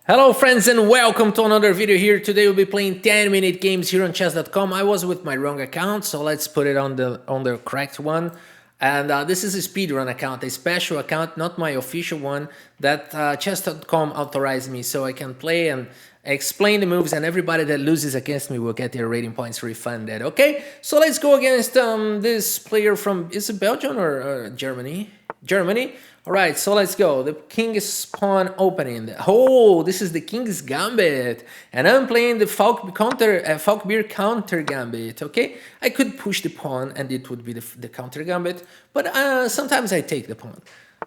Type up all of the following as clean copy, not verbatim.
Hello friends and welcome to another video here. Today we'll be playing 10-minute games here on chess.com. I was with my wrong account, so let's put it on the correct one. And this is a speedrun account, a special account, not my official one, that chess.com authorized me so I can play and explain the moves, and everybody that loses against me will get their rating points refunded. Okay, so let's go against this player from, is it Belgium or Germany? Germany. All right, so let's go. The king's pawn opening. Oh, this is the king's gambit, and I'm playing the Falkbeer counter gambit. Okay, I could push the pawn, and it would be the counter gambit, but sometimes I take the pawn,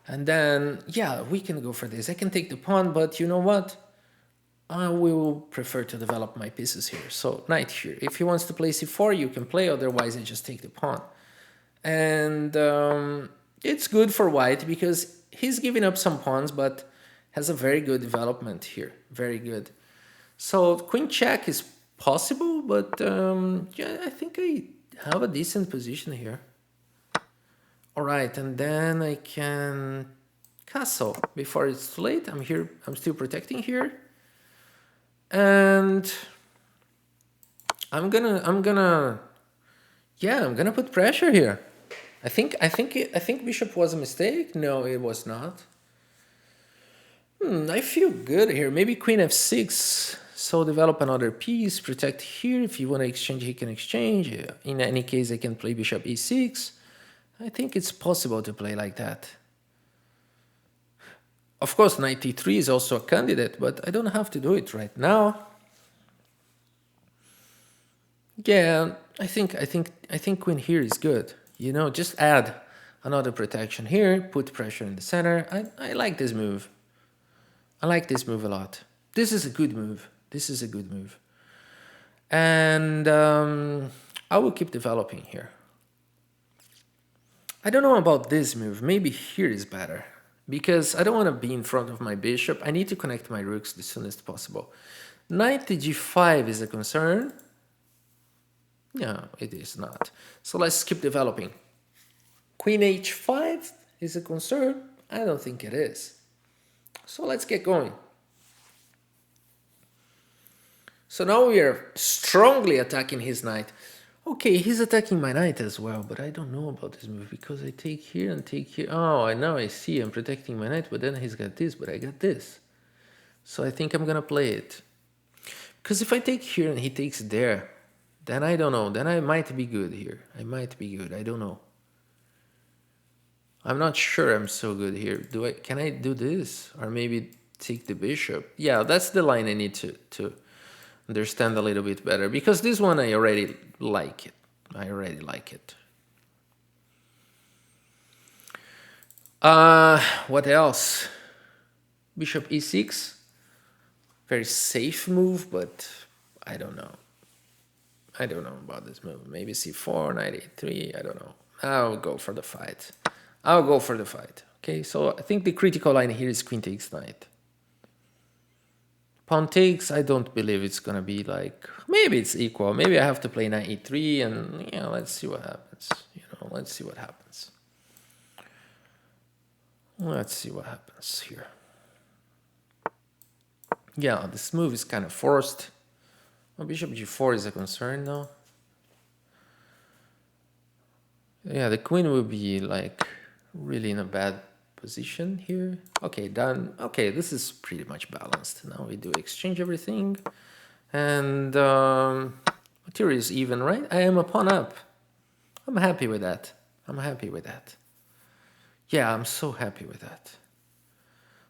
and then yeah, we can go for this. I can take the pawn, but you know what? I will prefer to develop my pieces here. So knight here. If he wants to play c4, you can play. Otherwise, I just take the pawn, and it's good for white because he's giving up some pawns, but has a very good development here. Very good. So queen check is possible, but yeah, I think I have a decent position here. All right, and then I can castle before it's too late. I'm here. I'm still protecting here, and I'm gonna put pressure here. I think bishop was a mistake. No, it was not. I feel good here. Maybe queen f6. So develop another piece, protect here. If you want to exchange, he can exchange. In any case, I can play bishop e6. I think it's possible to play like that. Of course, knight e3 is also a candidate, but I don't have to do it right now. Yeah, I think queen here is good. You know, just add another protection here, put pressure in the center. I like this move. I like this move a lot. This is a good move. This is a good move. And I will keep developing here. I don't know about this move. Maybe here is better. Because I don't want to be in front of my bishop. I need to connect my rooks the soonest possible. Knight to g5 is a concern. No, it is not. So let's keep developing. Queen h5 is a concern? I don't think it is. So let's get going. So now we are strongly attacking his knight. Okay, he's attacking my knight as well, but I don't know about this move because I take here and take here. Oh, now I see I'm protecting my knight, but then he's got this, but I got this. So I think I'm gonna play it. Because if I take here and he takes there, then I don't know. Then I might be good here. I might be good. I don't know. I'm not sure I'm so good here. Can I do this? Or maybe take the bishop? Yeah, that's the line I need to understand a little bit better. Because this one I already like it. I already like it. What else? Bishop e6. Very safe move, but I don't know. I don't know about this move. Maybe c4, knight a3, I don't know. I'll go for the fight. I'll go for the fight. Okay, so I think the critical line here is queen takes knight. Pawn takes, I don't believe it's gonna be like, maybe it's equal. Maybe I have to play knight e3 and yeah, let's see what happens. You know, let's see what happens. Let's see what happens here. Yeah, this move is kind of forced. Well, bishop g4 is a concern now. Yeah, the queen will be like really in a bad position here. Okay, done. Okay, this is pretty much balanced. Now we do exchange everything. And material is even, right? I am a pawn up. I'm happy with that. I'm happy with that. Yeah, I'm so happy with that.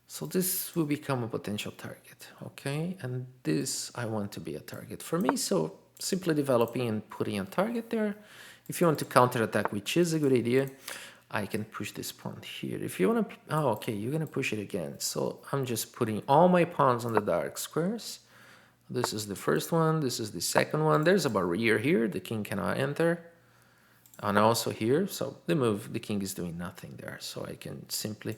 So this will become a potential target, okay? And this I want to be a target for me, so simply developing and putting a target there. If you want to counterattack, which is a good idea, I can push this pawn here. If you want to, oh, okay, you're gonna push it again. So I'm just putting all my pawns on the dark squares. This is the first one, this is the second one. There's a barrier here, the king cannot enter. And also here, so the king is doing nothing there. So I can simply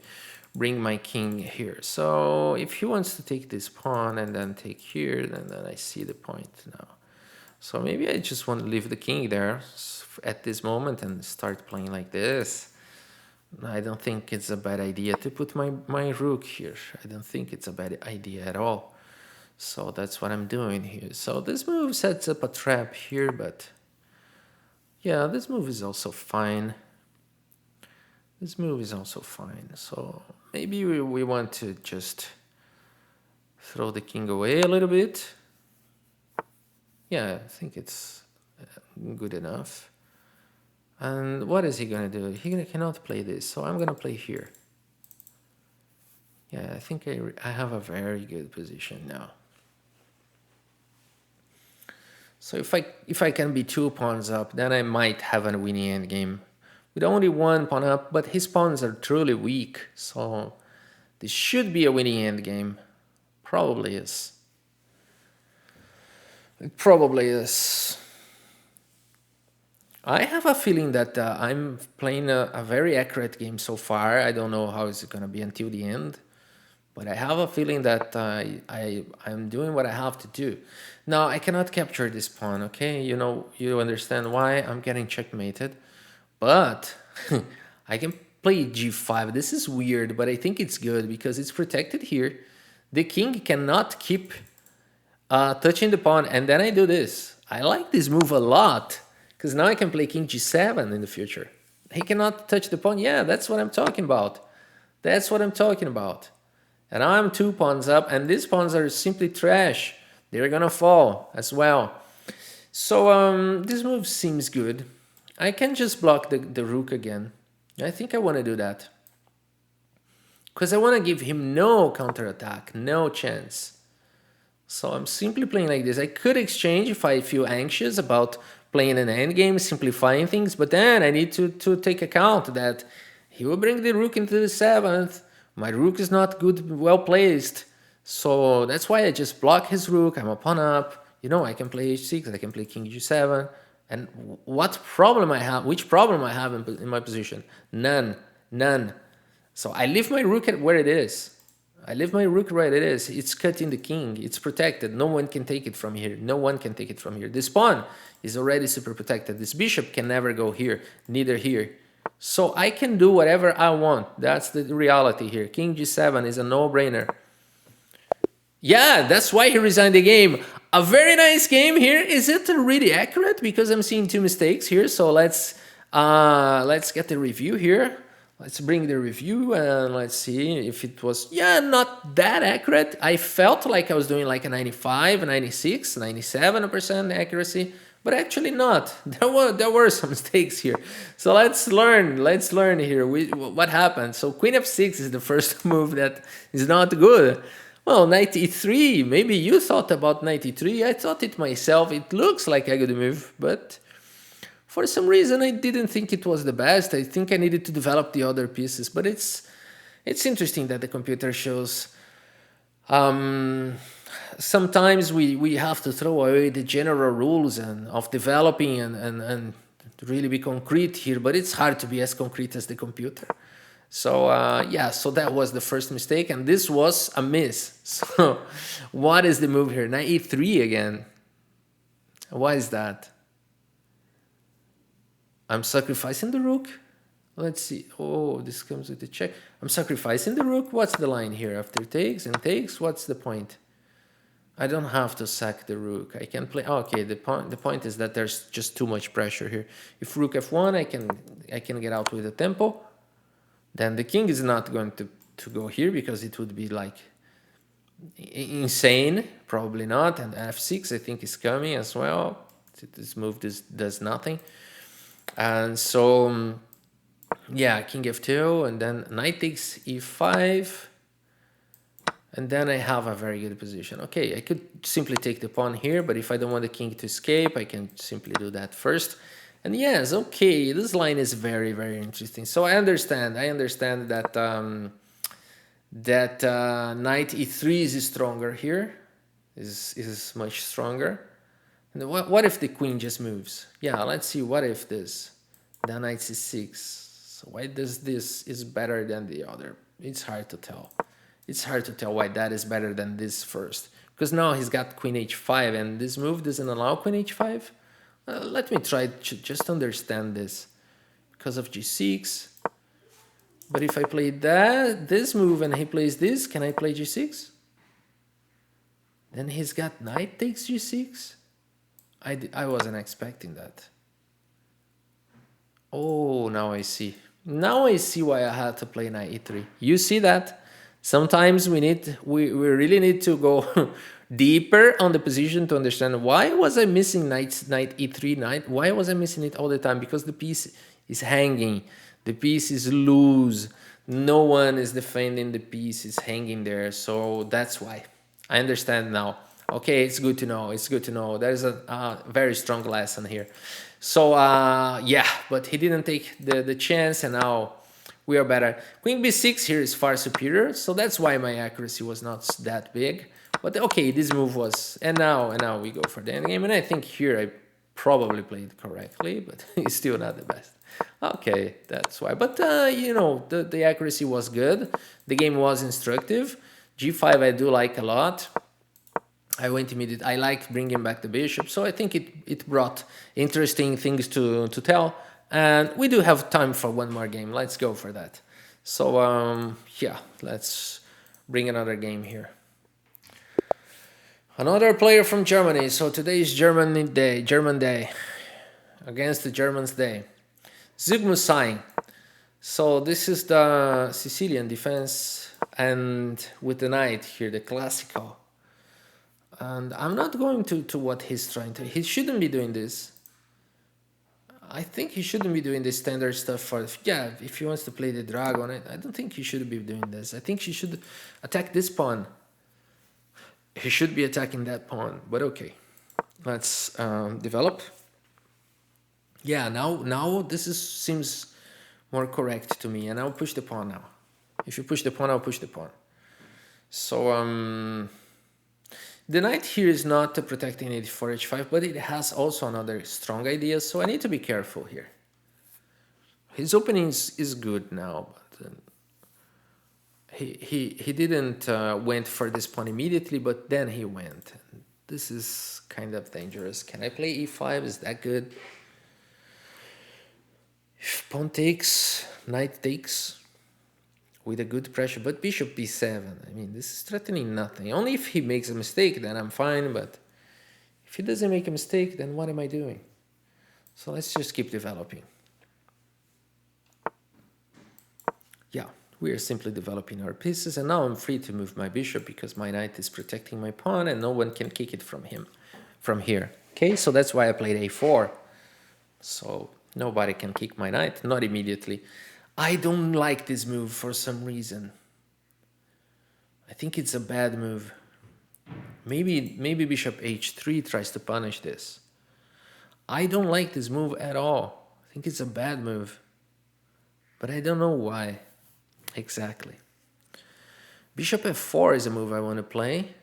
bring my king here. So if he wants to take this pawn and then take here, then I see the point now. So maybe I just want to leave the king there at this moment and start playing like this. I don't think it's a bad idea to put my rook here. I don't think it's a bad idea at all. So that's what I'm doing here. So this move sets up a trap here, but yeah, this move is also fine. This move is also fine. So maybe we want to just throw the king away a little bit. Yeah, I think it's good enough. And what is he going to do? He cannot play this, so I'm going to play here. Yeah, I think I have a very good position now. So if I can be 2 pawns up, then I might have a winning endgame. With only 1 pawn up, but his pawns are truly weak, so this should be a winning endgame. Probably is. It probably is. I have a feeling that I'm playing a very accurate game so far. I don't know how it's going to be until the end. But I have a feeling that I'm doing what I have to do. Now, I cannot capture this pawn, okay? You understand why I'm getting checkmated. But I can play g5. This is weird, but I think it's good because it's protected here. The king cannot keep touching the pawn, and then I do this. I like this move a lot because now I can play king g7 in the future. He cannot touch the pawn. Yeah, that's what I'm talking about. That's what I'm talking about. And I'm 2 pawns up, and these pawns are simply trash. They're gonna fall as well. So this move seems good. I can just block the rook again. I think I want to do that. Because I want to give him no counterattack, no chance. So I'm simply playing like this. I could exchange if I feel anxious about playing an endgame, simplifying things, but then I need to take account that he will bring the rook into the 7th. My rook is not well placed. So that's why I just block his rook. I'm a pawn up. I can play h6, I can play king g7. And what problem I have, which problem I have in my position? None. So I leave my rook at where it is. I leave my rook right it is. It's cutting the king. It's protected. No one can take it from here. No one can take it from here. This pawn is already super protected. This bishop can never go here, neither here. So I can do whatever I want. That's the reality here. King g7 is a no-brainer. Yeah, that's why he resigned the game. A very nice game here. Is it really accurate? Because I'm seeing 2 mistakes here. So let's get the review here. Let's bring the review and let's see if it was, yeah, not that accurate. I felt like I was doing like a 95, 96, 97% accuracy, but actually not. There were some mistakes here. So let's learn here what happened. So queen f6 is the first move that is not good. Well, knight e3, maybe you thought about knight e3. I thought it myself. It looks like a good move, but for some reason, I didn't think it was the best. I think I needed to develop the other pieces, but it's interesting that the computer shows. Sometimes we have to throw away the general rules of developing and really be concrete here, but it's hard to be as concrete as the computer. So yeah, so that was the first mistake, and this was a miss. So what is the move here? Knight e3 again. Why is that? I'm sacrificing the rook. Let's see. Oh, this comes with the check. I'm sacrificing the rook. What's the line here? After takes and takes, what's the point? I don't have to sack the rook. I can play. Okay, the point is that there's just too much pressure here. If rook f1, I can get out with a tempo. Then the king is not going to go here because it would be like insane. Probably not. And f6 I think is coming as well. This move does nothing. And so, yeah, king f2, and then knight takes e5, and then I have a very good position. Okay, I could simply take the pawn here, but if I don't want the king to escape, I can simply do that first. And yes, okay, this line is very, very interesting. So I understand that knight e3 is stronger here, is much stronger. And what if the queen just moves? Yeah, let's see. What if this? Then knight c6. So why does this is better than the other? It's hard to tell. It's hard to tell why that is better than this first. Because now he's got queen h5, and this move doesn't allow queen h5. Let me try to just understand this. Because of g6. But if I play this move and he plays this, can I play g6? Then he's got knight takes g6. I wasn't expecting that. Oh, now I see. Now I see why I had to play knight e3. You see that? Sometimes we really need to go deeper on the position to understand why was I missing knight e3 knight. Why was I missing it all the time? Because the piece is hanging, the piece is loose, no one is defending the piece, is hanging there. So that's why. I understand now. Okay, it's good to know. It's good to know. There's a very strong lesson here. So yeah, but he didn't take the chance, and now we are better. Queen b6 here is far superior, so that's why my accuracy was not that big. But okay, this move was, and now we go for the endgame, and I think here I probably played correctly, but it's still not the best. Okay, that's why. But you know, the accuracy was good. The game was instructive. g5 I do like a lot. I went immediate. I like bringing back the bishop, so I think it brought interesting things to tell. And we do have time for one more game. Let's go for that. So yeah, let's bring another game here. Another player from Germany. So today is German day, against the Germans' day. Zug Musain. So this is the Sicilian defense, and with the knight here, the classical. And I'm not going to what he's trying to. He shouldn't be doing this. I think he shouldn't be doing this standard stuff for. Yeah, if he wants to play the dragon, I don't think he should be doing this. I think he should attack this pawn. He should be attacking that pawn. But okay, let's develop. Yeah, now this seems more correct to me, and I'll push the pawn now. If you push the pawn, I'll push the pawn. So the knight here is not protecting it for h5, but it has also another strong idea, so I need to be careful here. His opening is good now, but he didn't went for this pawn immediately, but then he went. This is kind of dangerous. Can I play e5? Is that good? If pawn takes, knight takes, with a good pressure, but bishop b7. I mean, this is threatening nothing. Only if he makes a mistake, then I'm fine, but if he doesn't make a mistake, then what am I doing? So let's just keep developing. Yeah, we are simply developing our pieces, and now I'm free to move my bishop because my knight is protecting my pawn and no one can kick it from here. Okay, so that's why I played a4. So nobody can kick my knight, not immediately. I don't like this move for some reason. I think it's a bad move. Maybe bishop h3 tries to punish this. I don't like this move at all. I think it's a bad move. But I don't know why exactly. Bishop f4 is a move I want to play,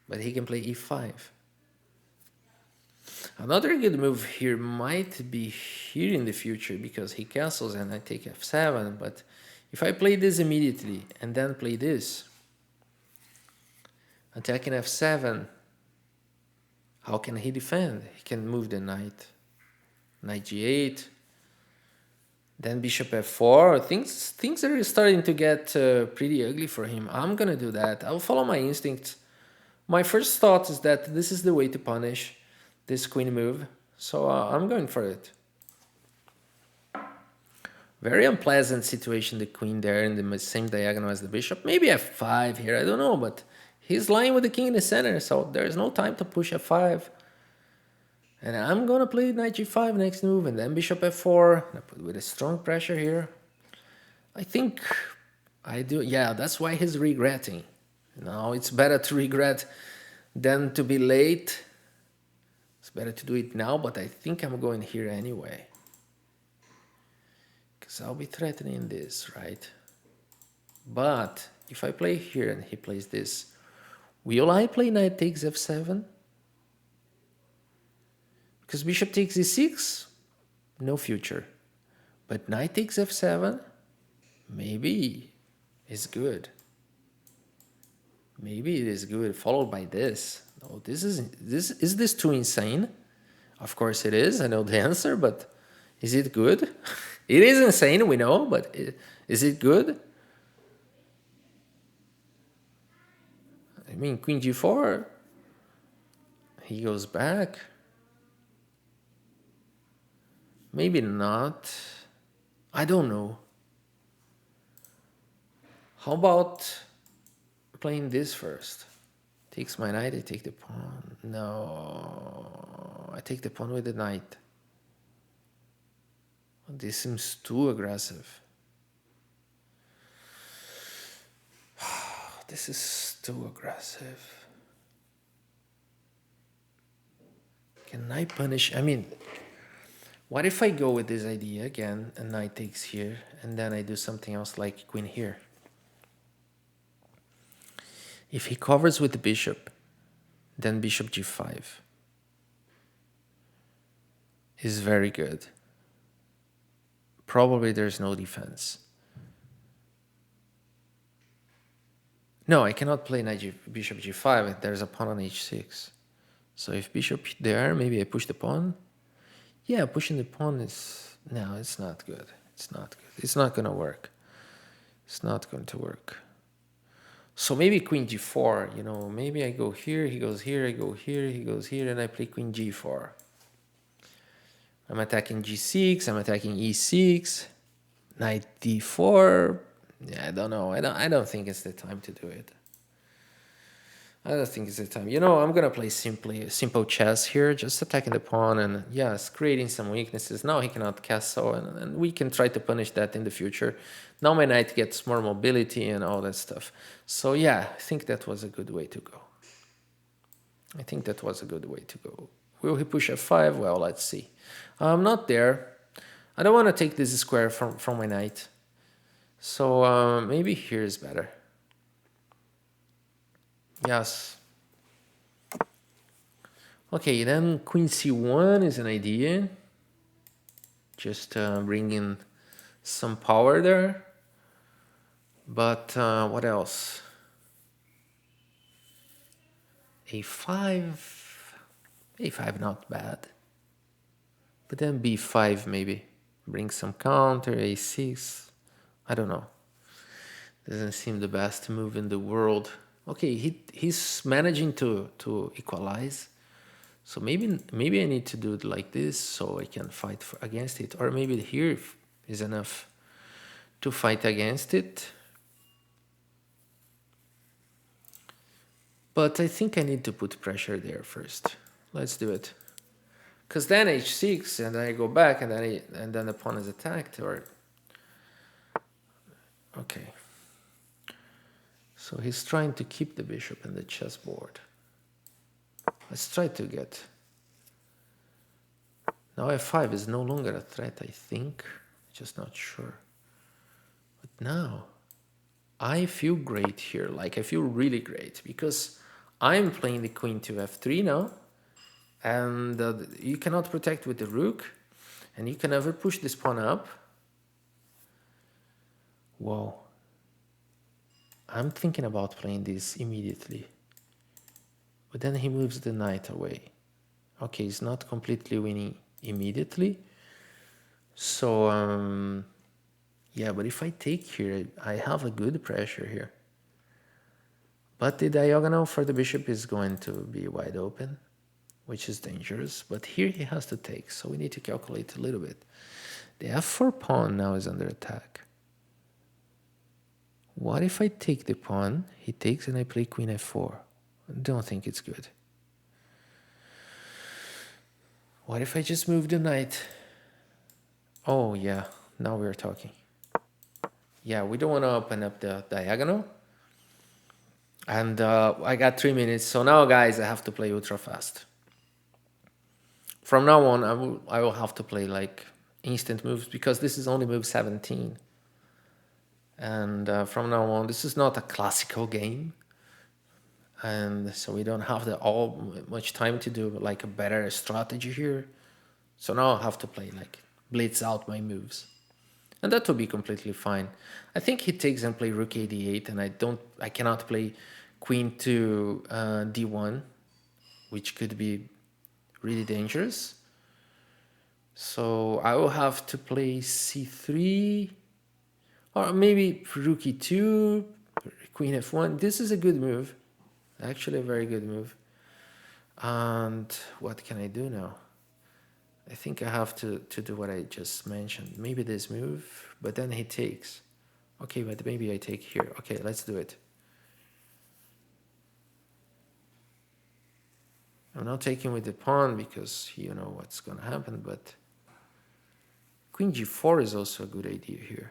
but he can play e5. Another good move here might be here in the future because he castles and I take f7, but if I play this immediately and then play this, attacking f7, how can he defend? He can move the knight, knight g8, then bishop f4. Things are starting to get pretty ugly for him. I'm gonna do that. I'll follow my instincts. My first thought is that this is the way to punish this queen move, so I'm going for it. Very unpleasant situation, the queen there in the same diagonal as the bishop. Maybe f5 here, I don't know, but he's lying with the king in the center, so there's no time to push f5. And I'm gonna play knight g5 next move, and then bishop f4, with a strong pressure here. I think I do, yeah, that's why he's regretting. Now it's better to regret than to be late. It's better to do it now, but I think I'm going here anyway. Because I'll be threatening this, right? But if I play here and he plays this, will I play knight takes f7? Because bishop takes e6, no future. But knight takes f7, maybe is good. Maybe it is good, followed by this. Oh, is this too insane? Of course it is, I know the answer, but is it good? It is insane, we know, but is it good? I mean, queen g4, He goes back. Maybe not. I don't know. How about playing this first? Takes my knight, I take the pawn. No, I take the pawn with the knight. This seems too aggressive. This is too aggressive. Can I punish? I mean, what if I go with this idea again and knight takes here and then I do something else like queen here? If he covers with the bishop, then bishop g5 is very good. Probably there's no defense. No, I cannot play bishop g5. There's a pawn on h6. So if bishop there, maybe I push the pawn. Yeah, pushing the pawn is... No, it's not good. It's not good. It's not going to work. It's not going to work. So maybe queen g4, you know, maybe I go here, he goes here, I go here, he goes here, and I play queen g4. I'm attacking g6, I'm attacking e6, knight d4. Yeah, I don't know. I don't think it's the time to do it. I don't think it's the time. You know, I'm gonna play simple chess here, just attacking the pawn and yes, creating some weaknesses. Now he cannot castle, and we can try to punish that in the future. Now my knight gets more mobility and all that stuff. So yeah, I think that was a good way to go. I think that was a good way to go. Will he push f5? Well, let's see. I'm not there. I don't want to take this square from my knight. So maybe here is better. Yes. Okay, then queen c1 is an idea. Just bringing some power there. But what else? a5. a5 not bad. But then b5 maybe. Bring some counter, a6. I don't know. Doesn't seem the best move in the world. Okay, he's managing to equalize. So maybe I need to do it like this so I can fight against it. Or maybe here is enough to fight against it. But I think I need to put pressure there first. Let's do it. Because then h6 and then I go back and then the pawn is attacked. Or okay. So he's trying to keep the bishop in the chessboard. Let's try to get... Now f5 is no longer a threat, I think. Just not sure. But now, I feel great here. Like, I feel really great. Because I'm playing the queen to f3 now. And you cannot protect with the rook. And you can never push this pawn up. Whoa. I'm thinking about playing this immediately. But then he moves the knight away. Okay, he's not completely winning immediately. So, yeah, but if I take here, I have a good pressure here. But the diagonal for the bishop is going to be wide open, which is dangerous. But here he has to take, so we need to calculate a little bit. The f4 pawn now is under attack. What if I take the pawn, he takes and I play queen f4? I don't think it's good. What if I just move the knight? Oh yeah, now we're talking. Yeah, we don't want to open up the diagonal. And I got 3 minutes, so now guys, I have to play ultra fast. From now on, I will have to play like instant moves because this is only move 17. And from now on, this is not a classical game. And so we don't have much time to do like a better strategy here. So now I'll have to play like blitz out my moves. And that will be completely fine. I think he takes and play rook a8 and I cannot play queen to d1, which could be really dangerous. So I will have to play c3 or maybe rook e2, queen f1. This is a good move. Actually a very good move. And what can I do now? I think I have to do what I just mentioned. Maybe this move, but then he takes. Okay, but maybe I take here. Okay, let's do it. I'm not taking with the pawn because you know what's going to happen, but queen g4 is also a good idea here.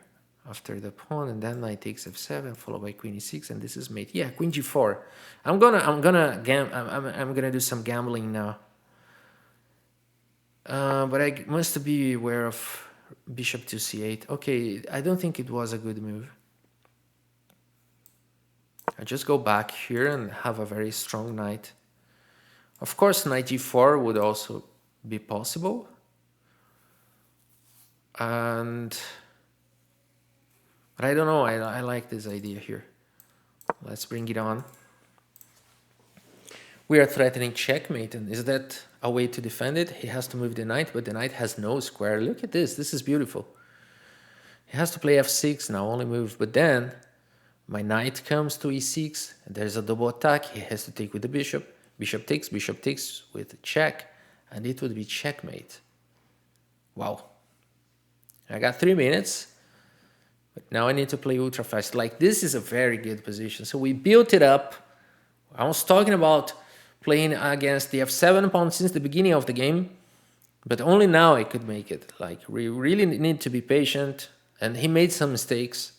After the pawn, and then knight takes f7, followed by queen e6, and this is mate. Yeah, queen g4. I'm gonna do some gambling now. But I must be aware of bishop to c8. Okay, I don't think it was a good move. I just go back here and have a very strong knight. Of course, knight g4 would also be possible. But I don't know, I like this idea here. Let's bring it on. We are threatening checkmate, and is that a way to defend it? He has to move the knight, but the knight has no square. Look at this is beautiful. He has to play f6 now, only move, but then my knight comes to e6, and there's a double attack. He has to take with the bishop. Bishop takes with check, and it would be checkmate. Wow. I got 3 minutes, but now I need to play ultra fast. Like, this is a very good position. So we built it up. I was talking about playing against the f7 pawn since the beginning of the game, but only now I could make it. Like, we really need to be patient, and he made some mistakes.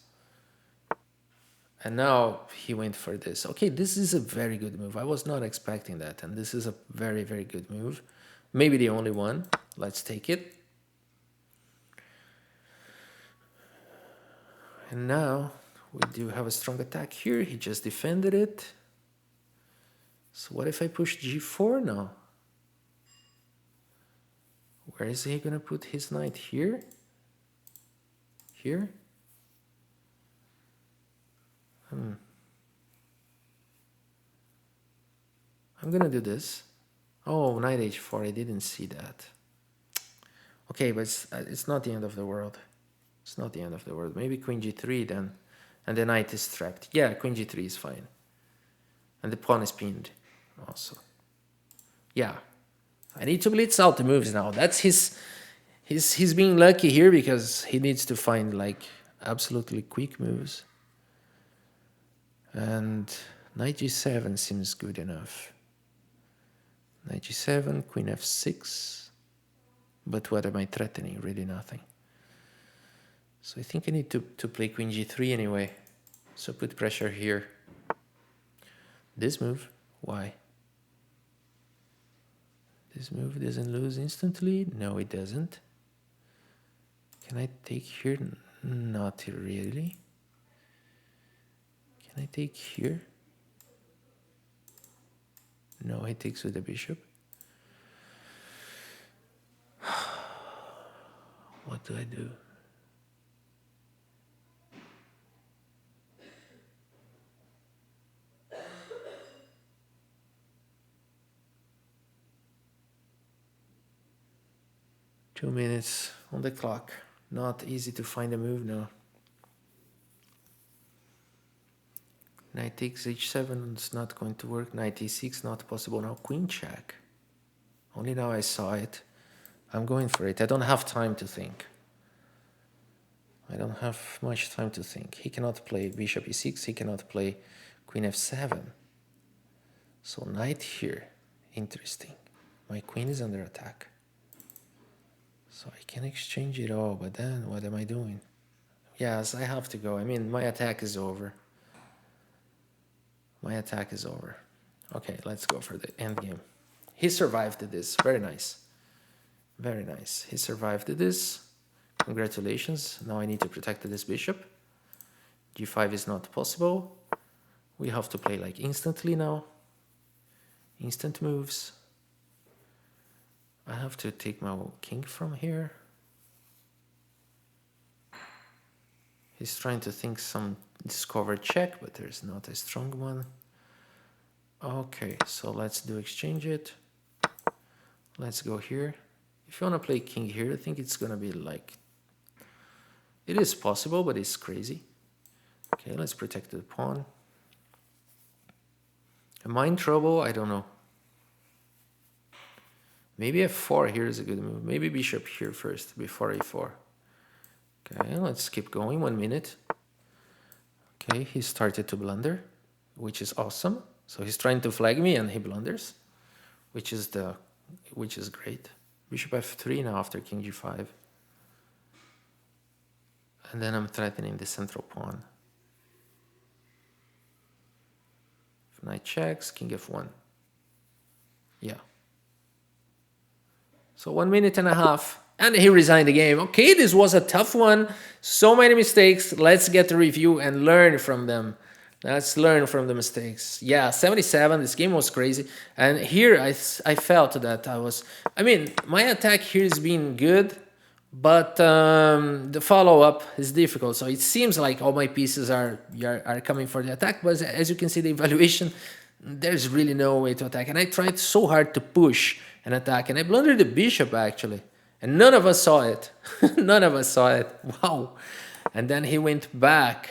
And now he went for this. Okay, this is a very good move. I was not expecting that, and this is a very, very good move. Maybe the only one. Let's take it. And now we do have a strong attack here. He just defended it. So what if I push g4 now? Where is he gonna put his knight? Here? Here? I'm gonna do this. Oh, knight h4, I didn't see that. Okay, but it's not the end of the world. It's not the end of the world. Maybe queen g3 then, and the knight is trapped. Yeah, queen g3 is fine. And the pawn is pinned also. Yeah, I need to blitz out the moves now. That's he's being lucky here because he needs to find like absolutely quick moves. And knight g7 seems good enough. Knight g7, queen f6. But what am I threatening? Really nothing. So I think I need to play queen g3 anyway. So put pressure here. This move, why? This move doesn't lose instantly? No, it doesn't. Can I take here? Not really. Can I take here? No, he takes with the bishop. What do I do? Two minutes on the clock. Not easy to find a move now. Knight takes h7, it's not going to work. Knight e6, not possible now. Queen check. Only now I saw it. I'm going for it. I don't have time to think. I don't have much time to think. He cannot play bishop e6. He cannot play queen f7. So knight here. Interesting. My queen is under attack. So I can exchange it all, but then what am I doing? Yes, I have to go. I mean, my attack is over. My attack is over. Okay, let's go for the end game. He survived this. Very nice. Very nice. He survived this. Congratulations. Now I need to protect this bishop. g5 is not possible. We have to play like instantly now. Instant moves. I have to take my king from here. He's trying to think some discovered check, but there's not a strong one. Okay, so let's do exchange it. Let's go here. If you want to play king here, I think it's gonna be like... It is possible, but it's crazy. Okay, let's protect the pawn. Am I in trouble? I don't know. Maybe f4 here is a good move. Maybe bishop here first before a4. Okay, let's keep going. 1 minute. Okay, he started to blunder, which is awesome. So he's trying to flag me and he blunders, which is great. Bishop f3 now after king g5. And then I'm threatening the central pawn. If knight checks, king f1. Yeah. So 1 minute and a half, and he resigned the game. Okay, this was a tough one. So many mistakes. Let's get the review and learn from them. Let's learn from the mistakes. Yeah, 77. This game was crazy. And here I felt that I mean, my attack here is being good, but the follow-up is difficult. So it seems like all my pieces are coming for the attack, but as you can see, the evaluation, there's really no way to attack. And I tried so hard to push and attack, and I blundered the bishop actually, and none of us saw it. None of us saw it. Wow. And then he went back,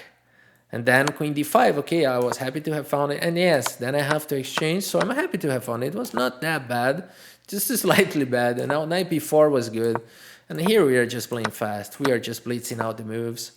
and then queen d5. Okay, I was happy to have found it, and yes, then I have to exchange, so I'm happy to have found it. It was not that bad, just slightly bad, and now knight b4 was good. And here we are just playing fast. We are just blitzing out the moves,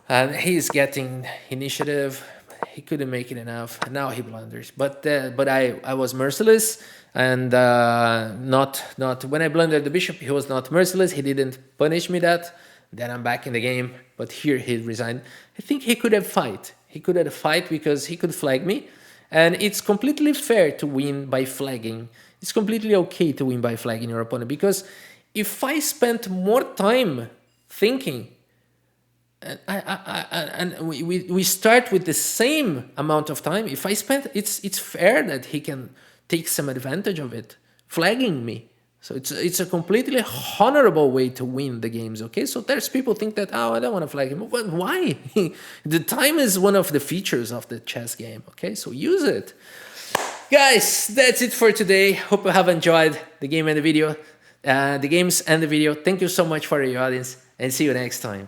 and he's getting initiative. He couldn't make it enough, and now he blunders. But I was merciless, and not when I blundered the bishop, he was not merciless. He didn't punish me that. Then I'm back in the game. But here he resigned. I think he could have fight. He could have fight because he could flag me, and it's completely fair to win by flagging. It's completely okay to win by flagging your opponent, because if I spent more time thinking, and we start with the same amount of time. If I spend, it's fair that he can take some advantage of it, flagging me. So it's a completely honorable way to win the games. Okay, so there's people think that, oh, I don't want to flag him, but why? The time is one of the features of the chess game. Okay, so use it, guys. That's it for today. Hope you have enjoyed the game and the video, the games and the video. Thank you so much for your audience, and see you next time.